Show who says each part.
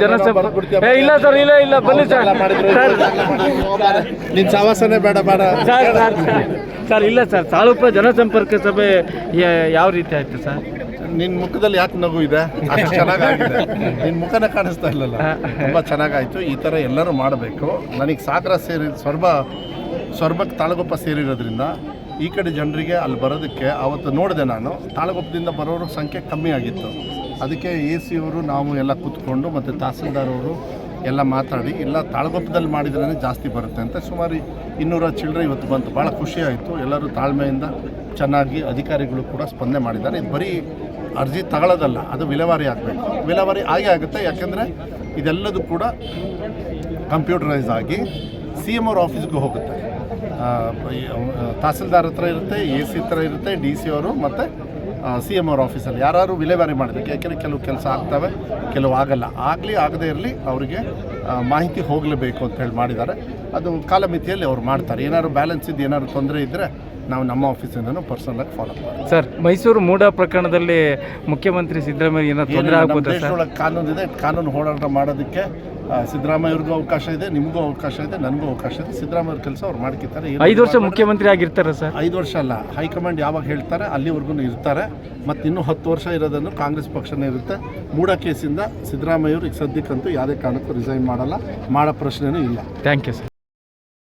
Speaker 1: ಜನಸಂಪರ್ಕ ಇಲ್ಲ ಸರ್, ಇಲ್ಲ ಬನ್ನಿ ಸರ್.
Speaker 2: ನಿನ್ ಸವಾಸನೆ ಬೇಡ
Speaker 1: ಸರ್ ಇಲ್ಲ ಸರ್, ತಾಲೂಕು ಜನಸಂಪರ್ಕ ಸಭೆ ಯಾವ ರೀತಿ ಆಯ್ತು ಸರ್?
Speaker 2: ನಿನ್ನ ಮುಖದಲ್ಲಿ ಯಾಕೆ ನಗು ಇದೆ? ಅಷ್ಟು ಚೆನ್ನಾಗಾಗಿದೆ, ನಿನ್ನ ಮುಖನೇ ಕಾಣಿಸ್ತಾ ಇಲ್ಲಲ್ಲ. ತುಂಬ ಚೆನ್ನಾಗಾಯಿತು. ಈ ಥರ ಎಲ್ಲರೂ ಮಾಡಬೇಕು. ನನಗೆ ಸಾಗರ ಸೇರಿ ಸೊರಬಕ್ಕೆ ತಾಳಗುಪ್ಪ ಸೇರಿರೋದ್ರಿಂದ ಈ ಕಡೆ ಜನರಿಗೆ ಅಲ್ಲಿ ಬರೋದಕ್ಕೆ ಅವತ್ತು ನೋಡಿದೆ ನಾನು. ತಾಳಗುಪ್ಪದಿಂದ ಬರೋರ ಸಂಖ್ಯೆ ಕಮ್ಮಿ ಆಗಿತ್ತು. ಅದಕ್ಕೆ AC ಅವರು ನಾವು ಎಲ್ಲ ಕೂತ್ಕೊಂಡು ಮತ್ತು ತಹಸೀಲ್ದಾರ್ ಅವರು ಎಲ್ಲ ಮಾತಾಡಿ ಇಲ್ಲ ತಾಳಗುಪ್ಪದಲ್ಲಿ ಮಾಡಿದ್ರೇ ಜಾಸ್ತಿ ಬರುತ್ತೆ ಅಂತ ಸುಮಾರು 200 ಚಿಲ್ಲರೆ ಇವತ್ತು ಬಂತು. ಭಾಳ ಖುಷಿ ಆಯಿತು. ಎಲ್ಲರೂ ತಾಳ್ಮೆಯಿಂದ ಚೆನ್ನಾಗಿ ಅಧಿಕಾರಿಗಳು ಕೂಡ ಸ್ಪಂದನೆ ಮಾಡಿದ್ದಾರೆ. ಇದು ಬರೀ ಅರ್ಜಿ ತಗೊಳ್ಳೋದಲ್ಲ, ಅದು ವಿಲೇವಾರಿ ಆಗಬೇಕು. ವಿಲೇವಾರಿ ಆಗೇ ಆಗುತ್ತೆ. ಯಾಕೆಂದರೆ ಇದೆಲ್ಲದೂ ಕೂಡ ಕಂಪ್ಯೂಟರೈಸ್ ಆಗಿ CM ಅವ್ರ ಆಫೀಸ್ಗೂ ಹೋಗುತ್ತೆ. ತಹಸೀಲ್ದಾರ್ ಹತ್ರ ಇರುತ್ತೆ, AC ಹತ್ರ ಇರುತ್ತೆ, DC ಅವರು ಮತ್ತು CM ಅವ್ರ ಆಫೀಸಲ್ಲಿ ಯಾರು ವಿಲೇವಾರಿ ಮಾಡಬೇಕು. ಯಾಕೆಂದರೆ ಕೆಲವು ಕೆಲಸ ಆಗ್ತವೆ, ಕೆಲವು ಆಗಲ್ಲ. ಆಗದೇ ಇರಲಿ ಅವರಿಗೆ ಮಾಹಿತಿ ಹೋಗಲೇಬೇಕು ಅಂತ ಹೇಳಿ ಮಾಡಿದ್ದಾರೆ. ಅದು ಕಾಲಮಿತಿಯಲ್ಲಿ ಅವ್ರು ಮಾಡ್ತಾರೆ. ಏನಾದ್ರು ಬ್ಯಾಲೆನ್ಸ್ ಇದ್ದು ಏನಾದ್ರು ತೊಂದರೆ ಇದ್ದರೆ ನಾವು ನಮ್ಮ ಆಫೀಸಿಂದನೂ ಪರ್ಸನಲಾಗಿ ಫಾಲೋ ಮಾಡ್ತೀವಿ.
Speaker 1: ಸರ್, ಮೈಸೂರು ಮೂಡ ಪ್ರಕರಣದಲ್ಲಿ ಮುಖ್ಯಮಂತ್ರಿ ಸಿದ್ದರಾಮಯ್ಯ ಏನಾದ್ರು ತೊಂದರೆ ಆಗ್ಬೋದು?
Speaker 2: ದೇಶದೊಳಗೆ ಕಾನೂನು ಇದೆ. ಕಾನೂನು ಹೋರಾಟ ಮಾಡೋದಕ್ಕೆ ಸಿದ್ದರಾಮಯ್ಯವ್ರಿಗೂ ಅವಕಾಶ ಇದೆ, ನಿಮಗೂ ಅವಕಾಶ ಇದೆ, ನನಗೂ ಅವಕಾಶ ಇದೆ. ಸಿದ್ದರಾಮಯ್ಯ ಕೆಲಸ ಅವ್ರು ಮಾಡ್ಕಿದ್ದಾರೆ.
Speaker 1: 5 ವರ್ಷ ಮುಖ್ಯಮಂತ್ರಿ ಆಗಿರ್ತಾರೆ ಸರ್?
Speaker 2: 5 ವರ್ಷ ಅಲ್ಲ, ಹೈಕಮಾಂಡ್ ಯಾವಾಗ ಹೇಳ್ತಾರೆ ಅಲ್ಲಿವರೆಗೂ ಇರ್ತಾರೆ. ಮತ್ತು ಇನ್ನೂ 10 ವರ್ಷ ಇರೋದನ್ನು ಕಾಂಗ್ರೆಸ್ ಪಕ್ಷನೇ ಇರುತ್ತೆ. ಮೂಡ ಕೇಸಿಂದ ಸಿದ್ದರಾಮಯ್ಯವ್ರು ಈಗ ಸದ್ಯಕ್ಕಂತೂ ಯಾವುದೇ ಕಾರಣಕ್ಕೂ ರಿಸೈನ್ ಮಾಡಲ್ಲ, ಮಾಡೋ ಪ್ರಶ್ನೆನೂ ಇಲ್ಲ.
Speaker 1: Thank you sir.